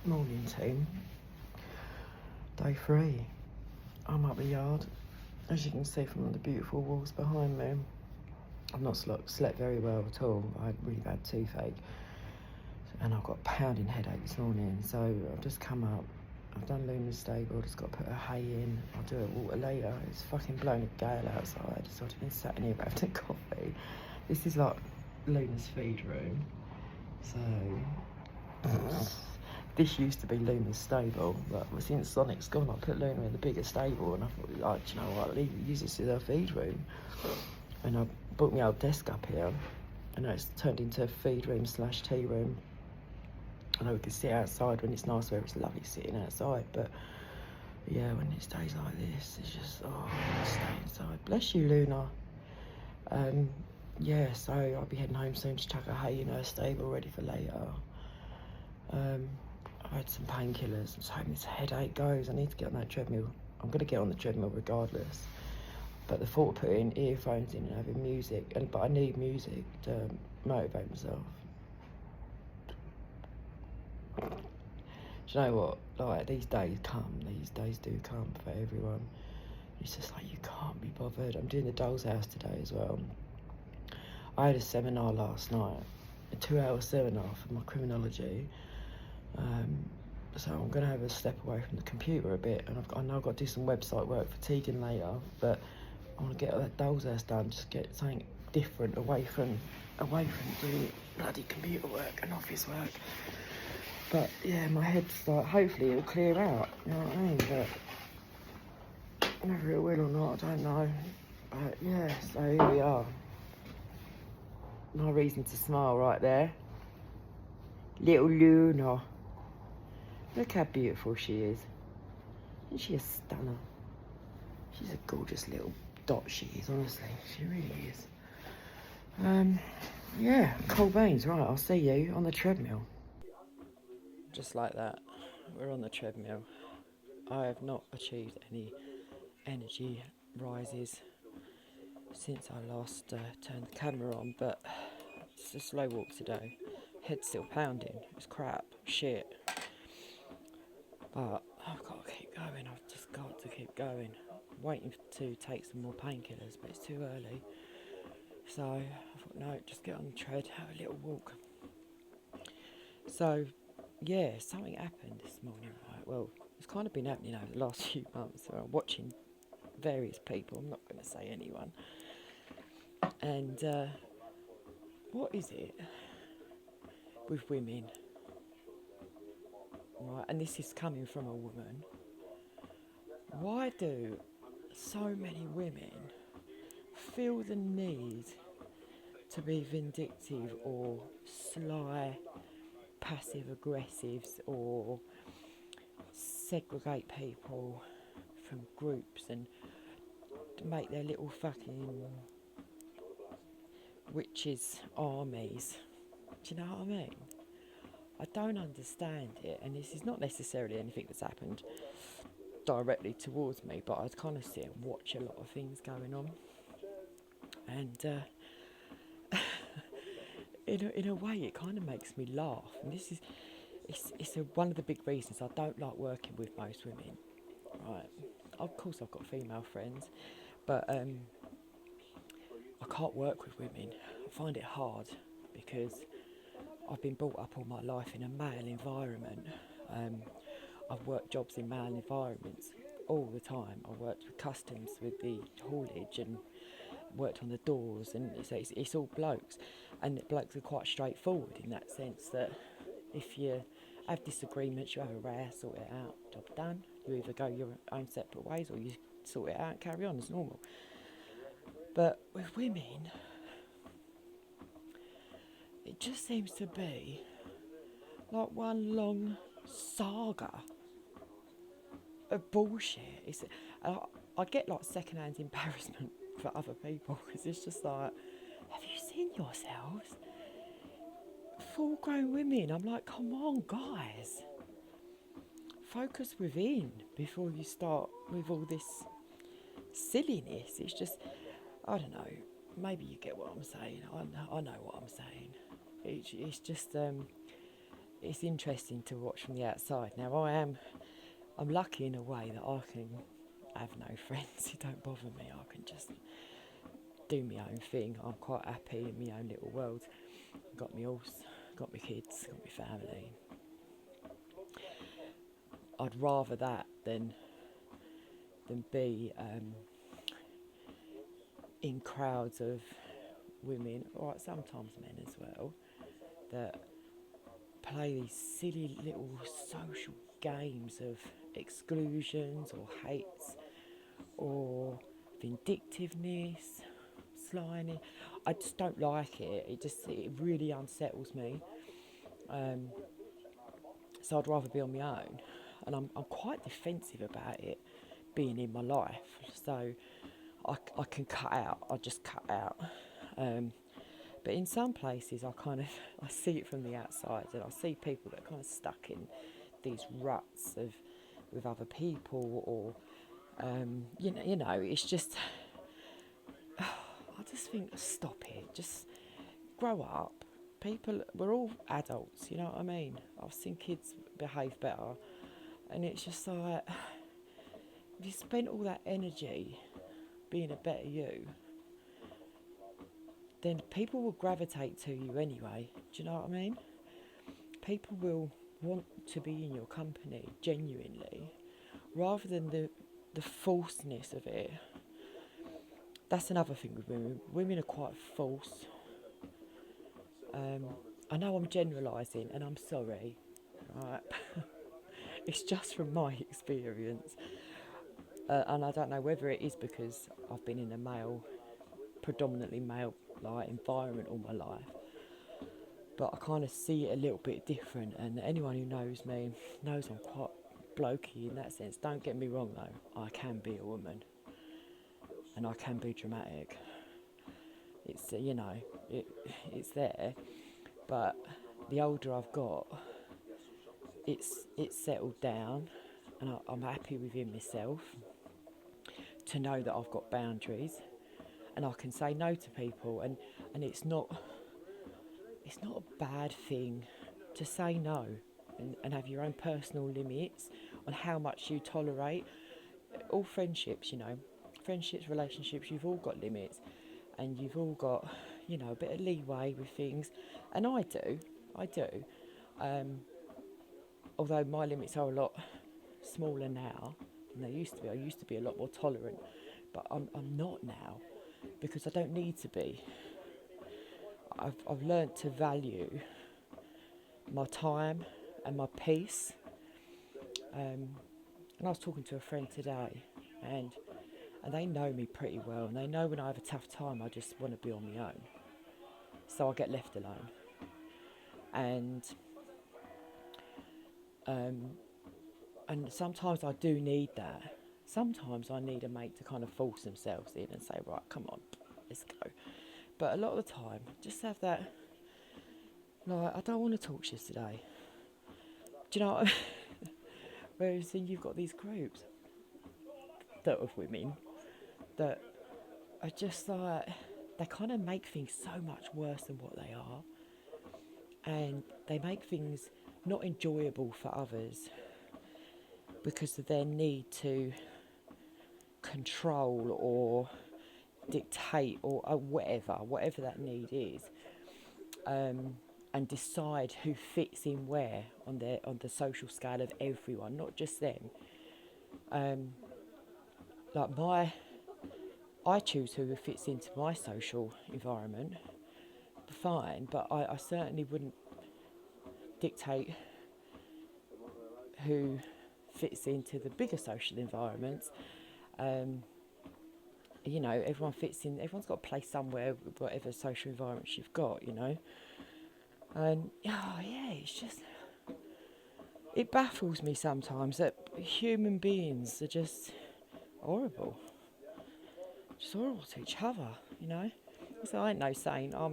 Morning team. Day 3. I'm up the yard. As you can see from the beautiful walls behind me, I've not slept very well at all. I had really bad toothache and I've got a pounding headache this morning. So I've just come up. I've done Luna's stable, just got to put her hay in. I'll do it water later. It's fucking blowing a gale outside, so I've been sat in here having coffee. This is like Luna's feed room. So this used to be Luna's stable, but since Sonic's gone, I put Luna in the bigger stable, and I thought, like, do you know what, I'll use this as our feed room. And I brought my old desk up here, and now it's turned into a feed room / tea room. I know we can sit outside when it's nice weather, it's lovely sitting outside, but yeah, when it's days like this, it's just, oh, I stay inside. Bless you, Luna. Yeah, so I'll be heading home soon to chuck her hay in her stable, ready for later. I had some painkillers. I'm just hoping this headache goes. I need to get on that treadmill. I'm going to get on the treadmill regardless. But the thought of putting earphones in and having music, but I need music to motivate myself. Do you know what? Like, these days do come for everyone. It's just like, you can't be bothered. I'm doing the doll's house today as well. I had a seminar last night, a 2-hour seminar for my criminology. So I'm going to have a step away from the computer a bit, and I know I've got to do some website work for Tegan later, but I want to get that doll's house done, just get something different away from doing bloody computer work and office work. But yeah, my head's like, hopefully it'll clear out, you know what I mean? But whether it will or not, I don't know. But yeah, so here we are. No reason to smile right there. Little Luna. Look how beautiful she is. Isn't she a stunner? She's a gorgeous little dot, she is, honestly. She really is. Yeah, cold beans. Right, I'll see you on the treadmill. Just like that, we're on the treadmill. I have not achieved any energy rises since I last turned the camera on, but it's a slow walk today. Head's still pounding. It's crap, shit. But I've got to keep going. I've just got to keep going. I'm waiting to take some more painkillers, but it's too early. So I thought, no, just get on the tread, have a little walk. So yeah, something happened this morning, right? Well, it's kind of been happening over the last few months. So I'm watching various people. I'm not going to say anyone. And what is it with women? Right, and this is coming from a woman. Why do so many women feel the need to be vindictive or sly, passive aggressives, or segregate people from groups and make their little fucking witches' armies? Do you know what I mean? I don't understand it, and this is not necessarily anything that's happened directly towards me, but I kind of sit and watch a lot of things going on, and in a way it kind of makes me laugh. And this is one of the big reasons I don't like working with most women. Right, of course I've got female friends, but I can't work with women. I find it hard because I've been brought up all my life in a male environment. I've worked jobs in male environments all the time. I worked with customs with the haulage and worked on the doors, and so it's all blokes. And blokes are quite straightforward in that sense that if you have disagreements, you have a row, sort it out, job done. You either go your own separate ways or you sort it out and carry on as normal. But with women, it just seems to be like one long saga of bullshit. I get like second-hand embarrassment for other people because it's just like, have you seen yourselves? Full-grown women. I'm like, come on, guys. Focus within before you start with all this silliness. It's just, I don't know. Maybe you get what I'm saying. I know what I'm saying. It's just it's interesting to watch from the outside. Now I'm lucky in a way that I can have no friends who don't bother me. I can just do my own thing. I'm quite happy in my own little world. Got my horse, got my kids, got my family. I'd rather that than be in crowds of women, or sometimes men as well, that play these silly little social games of exclusions or hates or vindictiveness, slimy. I just don't like it. It really unsettles me. So I'd rather be on my own, and I'm quite defensive about it being in my life. So I can cut out. I just cut out. But in some places, I see it from the outside, and I see people that are kind of stuck in these ruts of with other people, or you know, it's just I just think stop it, just grow up. People, we're all adults, you know what I mean? I've seen kids behave better, and it's just like if you spent all that energy being a better you, then people will gravitate to you anyway. Do you know what I mean? People will want to be in your company genuinely, rather than the falseness of it. That's another thing with women. Women are quite false. I know I'm generalising, and I'm sorry, right? It's just from my experience, and I don't know whether it is because I've been in a predominantly male like environment all my life, but I kind of see it a little bit different. And anyone who knows me knows I'm quite blokey in that sense. Don't get me wrong though, I can be a woman, and I can be dramatic. It's you know, it's there, but the older I've got, it's settled down, and I'm happy within myself to know that I've got boundaries, and I can say no to people, and it's not a bad thing to say no, and have your own personal limits on how much you tolerate. All friendships, you know, relationships, you've all got limits, and you've all got, you know, a bit of leeway with things, and I do. Although my limits are a lot smaller now than they used to be. I used to be a lot more tolerant, but I'm not now, because I don't need to be. I've learnt to value my time and my peace. And I was talking to a friend today, and they know me pretty well, and they know when I have a tough time, I just want to be on my own. So I get left alone. And sometimes I do need that. Sometimes I need a mate to kind of force themselves in and say, right, come on, let's go. But a lot of the time, just have that, like, I don't want to talk shit today. Do you know what I mean? Whereas then you've got these groups that of women that are just like, they kind of make things so much worse than what they are. And they make things not enjoyable for others because of their need to control or dictate or whatever that need is, and decide who fits in where on the social scale of everyone, not just them. I choose who fits into my social environment, fine, but I certainly wouldn't dictate who fits into the bigger social environments. You know, everyone's got to play somewhere, whatever social environments you've got, you know. And, it's just, it baffles me sometimes that human beings are just horrible. Just horrible to each other, you know. So I ain't no saint. I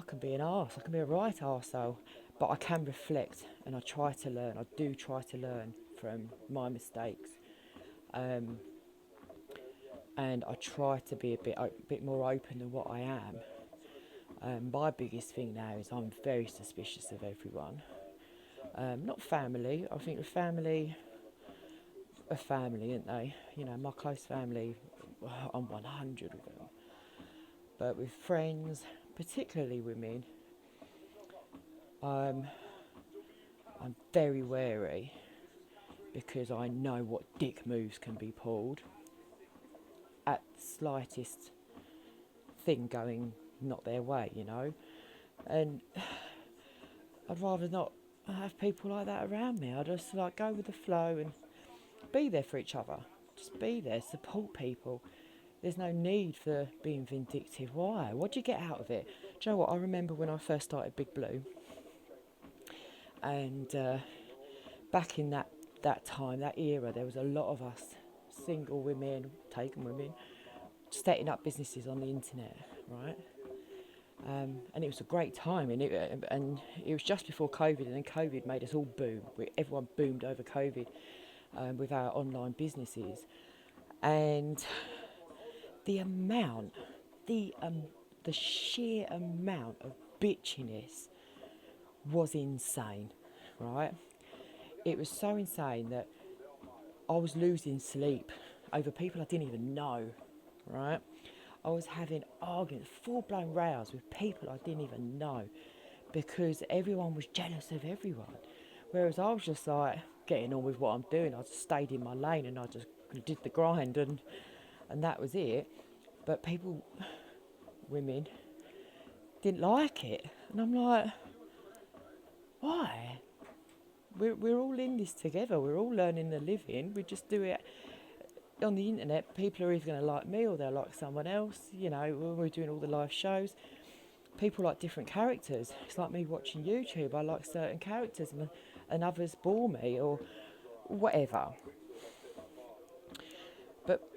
can be an arse. I can be a right arsehole, but I can reflect, and I try to learn. I do try to learn from my mistakes, and I try to be a bit more open than what I am. My biggest thing now is I'm very suspicious of everyone. Not family. I think the family are family, aren't they? You know, my close family, I'm 100 with them. But with friends, particularly women, I'm very wary because I know what dick moves can be pulled at the slightest thing going not their way, you know. And I'd rather not have people like that around me. I just like go with the flow and be there for each other. Just be there, support people. There's no need for being vindictive. Why? What do you get out of it? Do you know what? I remember when I first started Big Blue, and back in that time, that era, there was a lot of us single women, taken women, setting up businesses on the internet, right? And it was a great time, and it was just before COVID, and then COVID made us all boom. Everyone boomed over COVID with our online businesses, and the amount, the sheer amount of bitchiness was insane, right? It was so insane that I was losing sleep over people I didn't even know, right? I was having arguments, full-blown rows with people I didn't even know because everyone was jealous of everyone. Whereas I was just like getting on with what I'm doing. I just stayed in my lane and I just did the grind and that was it. But people, women, didn't like it. And I'm like, why? We're all in this together. We're all learning a living. We just do it on the internet. People are either going to like me or they'll like someone else. You know, when we're doing all the live shows, people like different characters. It's like me watching YouTube. I like certain characters and others bore me or whatever.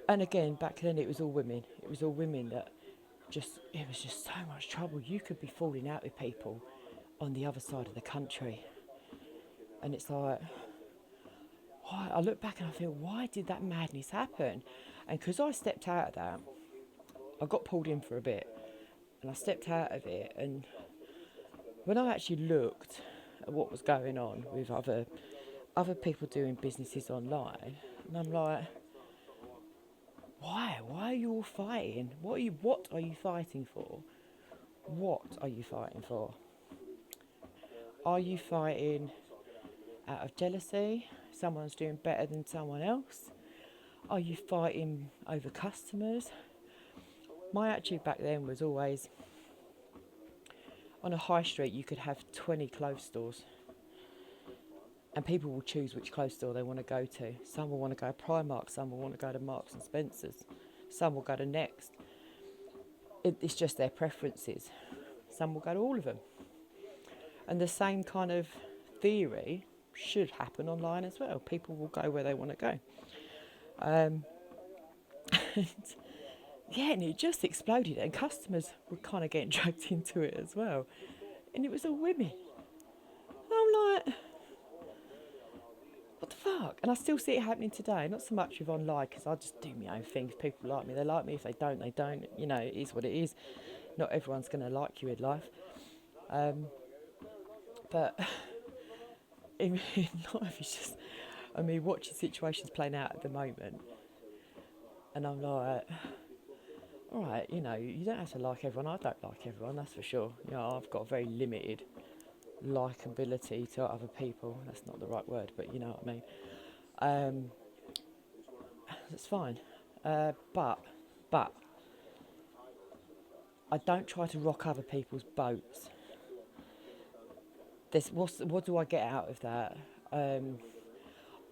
And again, back then it was all women. It was all women that it was just so much trouble. You could be falling out with people on the other side of the country. And it's like, why? I look back and I feel, why did that madness happen? And because I stepped out of that, I got pulled in for a bit. And I stepped out of it. And when I actually looked at what was going on with other people doing businesses online, and I'm like, why? Why are you all fighting? What are you fighting for? What are you fighting for? Are you fighting out of jealousy? Someone's doing better than someone else? Are you fighting over customers? My attitude back then was always, on a high street you could have 20 clothes stores and people will choose which clothes store they want to go to. Some will want to go to Primark, some will want to go to Marks and Spencer's, some will go to Next. It's just their preferences. Some will go to all of them. And the same kind of theory should happen online as well. People will go where they want to go. And it just exploded, and customers were kind of getting dragged into it as well. And it was all women. And I'm like, what the fuck? And I still see it happening today. Not so much with online, because I just do my own thing. If people like me, they like me. If they don't, they don't. You know, it is what it is. Not everyone's going to like you in life. But in life, it's just, watching situations playing out at the moment. And I'm like, all right, you know, you don't have to like everyone. I don't like everyone, that's for sure. You know, I've got very limited likability to other people. That's not the right word, but you know what I mean. That's fine. But I don't try to rock other people's boats. What do I get out of that?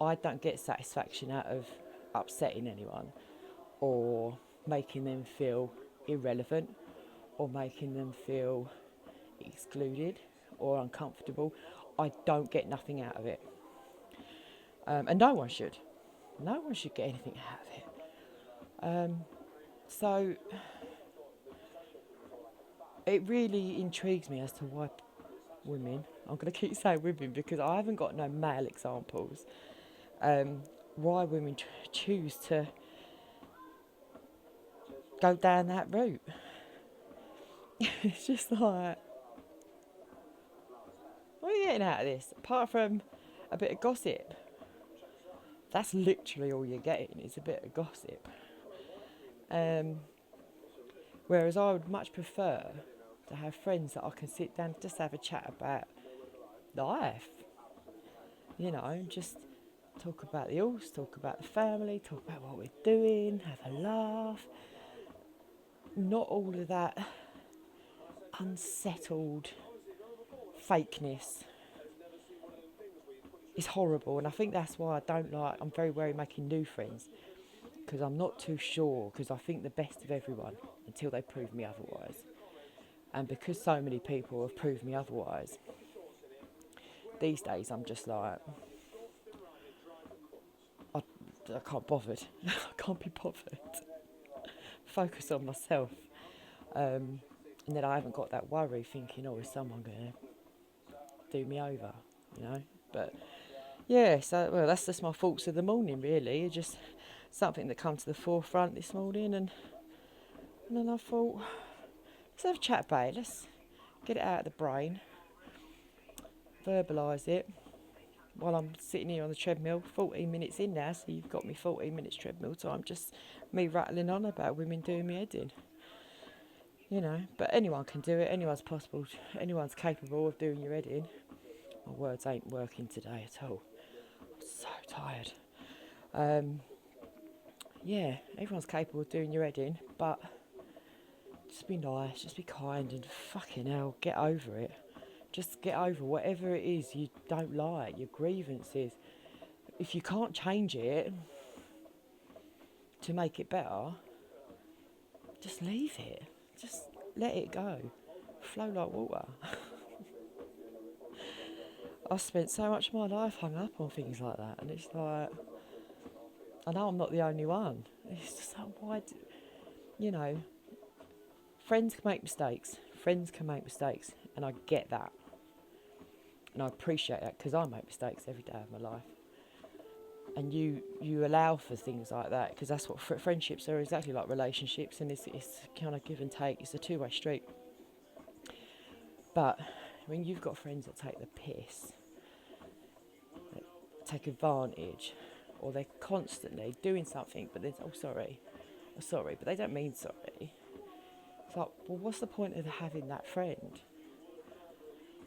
I don't get satisfaction out of upsetting anyone or making them feel irrelevant or making them feel excluded or uncomfortable. I don't get nothing out of it. And no one should. No one should get anything out of it. So it really intrigues me as to why women, I'm going to keep saying women because I haven't got no male examples, why women choose to go down that route. It's just like, what are you getting out of this? Apart from a bit of gossip. That's literally all you're getting, is a bit of gossip. Whereas I would much prefer to have friends that I can sit down and just have a chat about life. You know, just talk about the horse, talk about the family, talk about what we're doing, have a laugh. Not all of that unsettled fakeness is horrible, and I think that's why I'm very wary making new friends, because I'm not too sure, because I think the best of everyone until they prove me otherwise. And because so many people have proved me otherwise, these days I'm just like, I can't bothered. I can't be bothered. Focus on myself. And then I haven't got that worry thinking, oh, is someone going to do me over, you know? But yeah, so, well, that's just my thoughts of the morning, really. It's just something that come to the forefront this morning, and then I thought, let's have a chat about it. Let's get it out of the brain, verbalise it while I'm sitting here on the treadmill. 14 minutes in now, so you've got me 14 minutes treadmill time, just me rattling on about women doing me head in. You know, but anyone can do it, anyone's capable of doing your head in. My words ain't working today at all. I'm so tired. Yeah, everyone's capable of doing your head in, but just be nice, just be kind, and fucking hell, get over it. Just get over whatever it is you don't like, your grievances. If you can't change it to make it better, just leave it. Just let it go. Flow like water. I spent so much of my life hung up on things like that, and it's like, I know I'm not the only one. It's just like, you know, friends can make mistakes. And I get that. And I appreciate that, because I make mistakes every day of my life. And you allow for things like that, because that's what friendships are, exactly like relationships, and it's kind of give and take. It's a two-way street. But when you've got friends that take the piss, that take advantage, or they're constantly doing something, but they're sorry, but they don't mean sorry. It's like, well, what's the point of having that friend?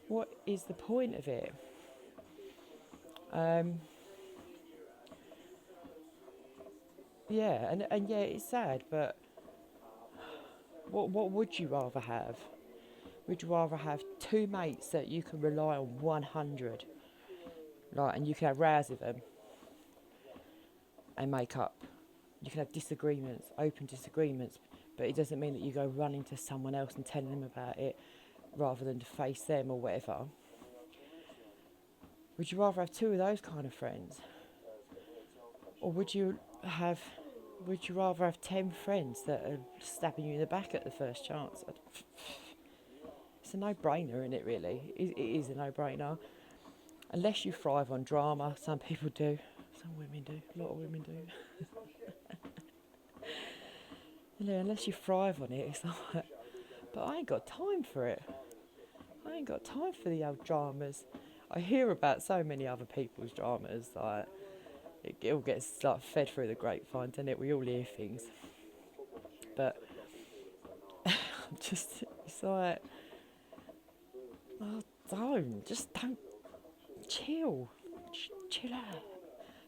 What is the point of it? Yeah, and yeah, it's sad, but what would you rather have? Would you rather have two mates that you can rely on 100, right, and you can have rows with them and make up? You can have disagreements, open disagreements, but it doesn't mean that you go running to someone else and telling them about it rather than to face them or whatever. Would you rather have two of those kind of friends? Or would you rather have 10 friends that are stabbing you in the back at the first chance? It's a no-brainer, isn't it, really? It is a no-brainer. Unless you thrive on drama, some people do. Some women do. A lot of women do. Unless you thrive on it, it's like, but I ain't got time for it. I ain't got time for the old dramas. I hear about so many other people's dramas, like, it all gets like fed through the grapevine, doesn't it? We all hear things. But it's like, oh, don't chill out.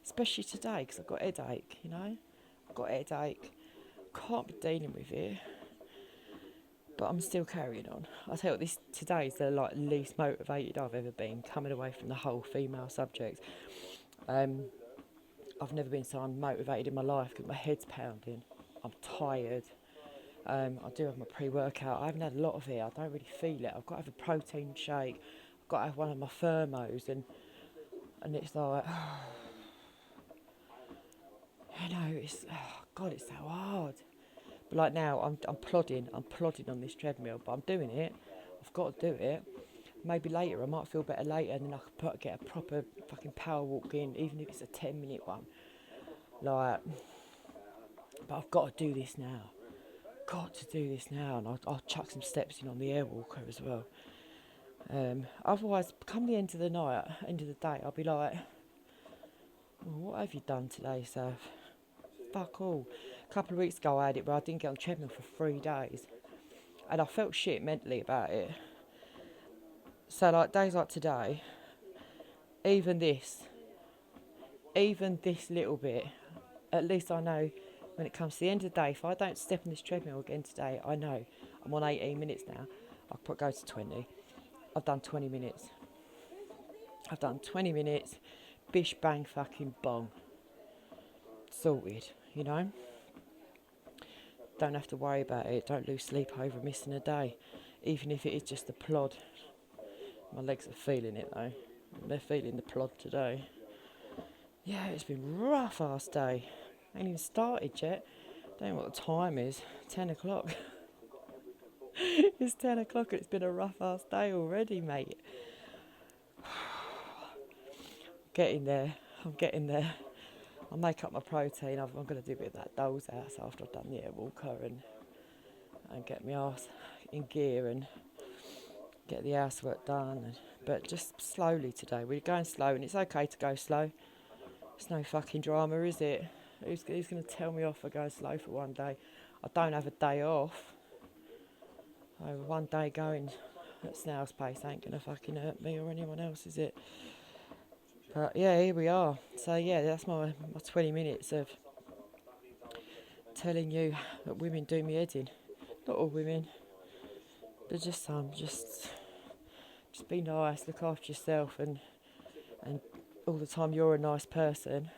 Especially today, because I've got a headache, you know? I've got a headache, can't be dealing with it, but I'm still carrying on. I tell you what, today is the least motivated I've ever been, coming away from the whole female subject. I've never been so unmotivated in my life, because my head's pounding. I'm tired. I do have my pre-workout. I haven't had a lot of it. I don't really feel it. I've got to have a protein shake. I've got to have one of my thermos, and it's like, you know, God, it's so hard. But like now, I'm plodding on this treadmill, but I'm doing it. I've got to do it. Maybe later, I might feel better later, and then I could get a proper fucking power walk in, even if it's a 10-minute one. Like, but I've got to do this now. got to do this now, and I'll chuck some steps in on the air walker as well. Otherwise, come the end of the night, end of the day, I'll be like, what have you done today, Saff? Fuck all. A couple of weeks ago I had it where I didn't get on the treadmill for 3 days. And I felt shit mentally about it. So like days like today, even this little bit, at least I know when it comes to the end of the day, if I don't step on this treadmill again today, I know I'm on 18 minutes now. I'll go to 20. I've done 20 minutes. I've done 20 minutes. Bish bang fucking bong. Sorted, you know? Don't have to worry about it. Don't lose sleep over missing a day. Even if it is just a plod. My legs are feeling it though. They're feeling the plod today. Yeah, it's been a rough ass day. Ain't even started yet. Don't know what the time is. 10 o'clock. It's 10 o'clock and it's been a rough ass day already, mate. Getting there. I'm getting there. I'll make up my protein. I'm going to do a bit of that doll's house after I've done the air walker and get my arse in gear and get the housework done. But just slowly today. We're going slow, and it's okay to go slow. It's no fucking drama, is it? Who's going to tell me off for going slow for one day? I don't have a day off. One day going at snail's pace ain't going to fucking hurt me or anyone else, is it? But yeah, here we are. So yeah, that's my 20 minutes of telling you that women do me head in. Not all women. They're just some. Just be nice, look after yourself, and all the time you're a nice person.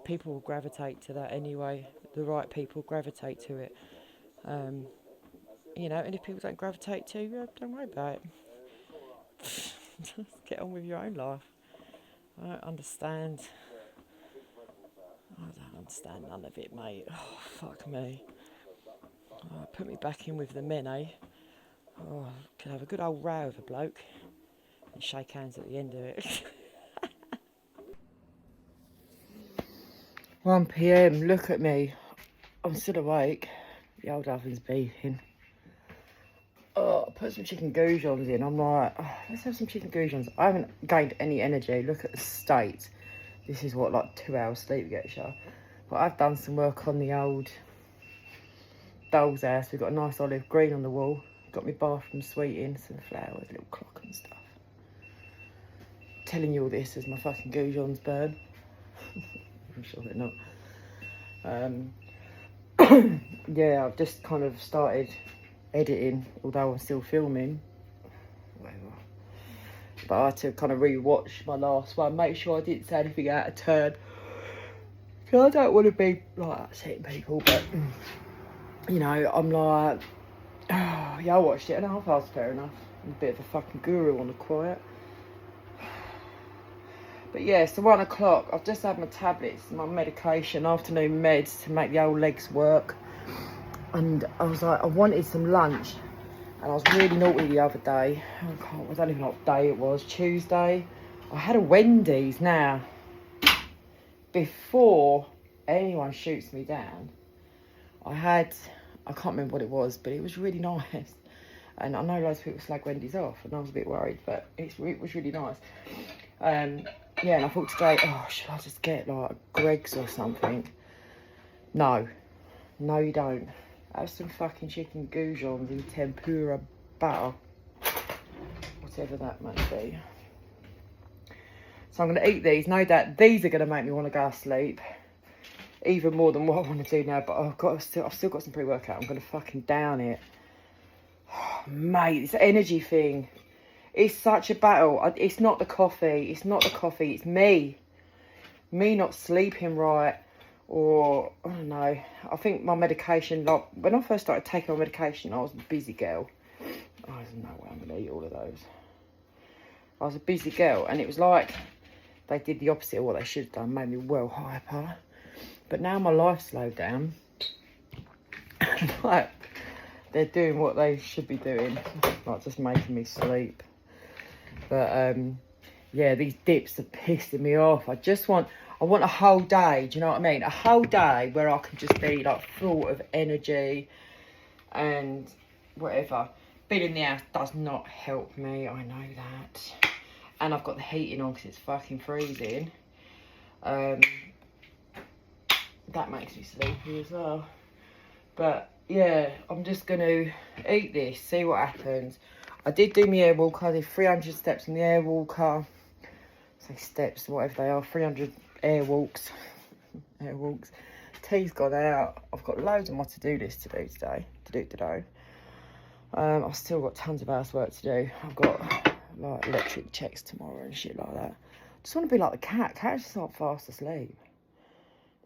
People will gravitate to that anyway. The right people gravitate to it. You know, and if people don't gravitate to you, don't worry about it. Just get on with your own life. I don't understand none of it, mate. Oh, fuck me. Oh, put me back in with the men, eh? Oh, could have a good old row with a bloke and shake hands at the end of it. 1 PM, look at me. I'm still awake. The old oven's beeping. Oh, I put some chicken goujons in. I'm like, oh, let's have some chicken goujons. I haven't gained any energy. Look at the state. This is what, like 2 hours sleep gets you. But I've done some work on the old doll's house. We've got a nice olive green on the wall. Got my bathroom suite in, some flowers, little clock and stuff. Telling you all this as my fucking goujons burn. I'm sure they're not. Yeah, I've just kind of started editing, although I'm still filming. Whatever. But I had to kind of re-watch my last one, make sure I didn't say anything out of turn. Because I don't want to be like upsetting people, but you know, I'm like, oh, yeah, I watched it and I thought it was fair enough. I'm a bit of a fucking guru on the quiet. But yeah, so 1 o'clock, I've just had my tablets, my medication, afternoon meds to make the old legs work. And I was like, I wanted some lunch. And I was really naughty the other day. I don't even know what day it was, Tuesday. I had a Wendy's now. Before anyone shoots me down, I can't remember what it was, but it was really nice. And I know loads of people slag Wendy's off, and I was a bit worried, but it was really nice. Yeah, and I thought today, oh, should I just get like Greg's or something? No, you don't. Have some fucking chicken goujons in tempura butter, whatever that might be. So I'm going to eat these. No doubt these are going to make me want to go to sleep, even more than what I want to do now. But I've still got some pre-workout. I'm going to fucking down it. Oh, mate, this energy thing. It's such a battle. It's not the coffee. It's me. Me not sleeping right. Or, I don't know. I think my medication, like, when I first started taking my medication, I was a busy girl. Oh, there's no way I'm going to eat all of those. I was a busy girl. And it was like they did the opposite of what they should have done. Made me well hyper. But now my life's slowed down. Like, they're doing what they should be doing. Like, just making me sleep. But, yeah, these dips are pissing me off. I want a whole day, do you know what I mean? A whole day where I can just be like full of energy and whatever. Being in the house does not help me, I know that. And I've got the heating on because it's fucking freezing. That makes me sleepy as well. But yeah, I'm just going to eat this, see what happens. I did do my air walker. I did 300 steps on the air walker. Say steps, whatever they are, 300 air walks. Air walks. Tea's gone out. I've got loads on my to-do list to do today. I've still got tons of housework to do. I've got like electric checks tomorrow and shit like that. Just want to be like the cat. Cat's just not fast asleep.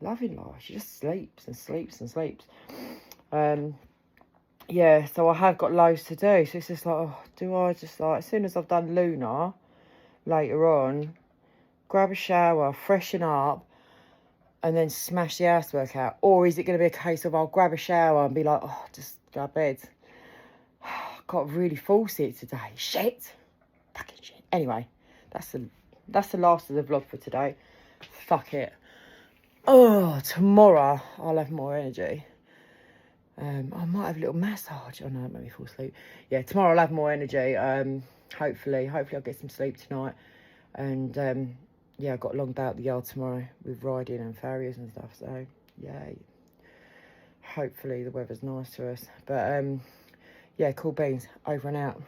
Loving life. She just sleeps and sleeps and sleeps. Yeah, so I have got loads to do. So it's just like, oh, do I just like, as soon as I've done Luna, later on, grab a shower, freshen up, and then smash the housework out? Or is it going to be a case of I'll grab a shower and be like, oh, just go to bed? Got to really force it today. Shit. Fucking shit. Anyway, that's the last of the vlog for today. Fuck it. Oh, tomorrow I'll have more energy. I might have a little massage. Oh no, it made me fall asleep. Yeah, tomorrow I'll have more energy. Hopefully I'll get some sleep tonight. And yeah, I've got a long day at the yard tomorrow with riding and farriers and stuff. So yay. Hopefully the weather's nice to us. But yeah, cool beans. Over and out.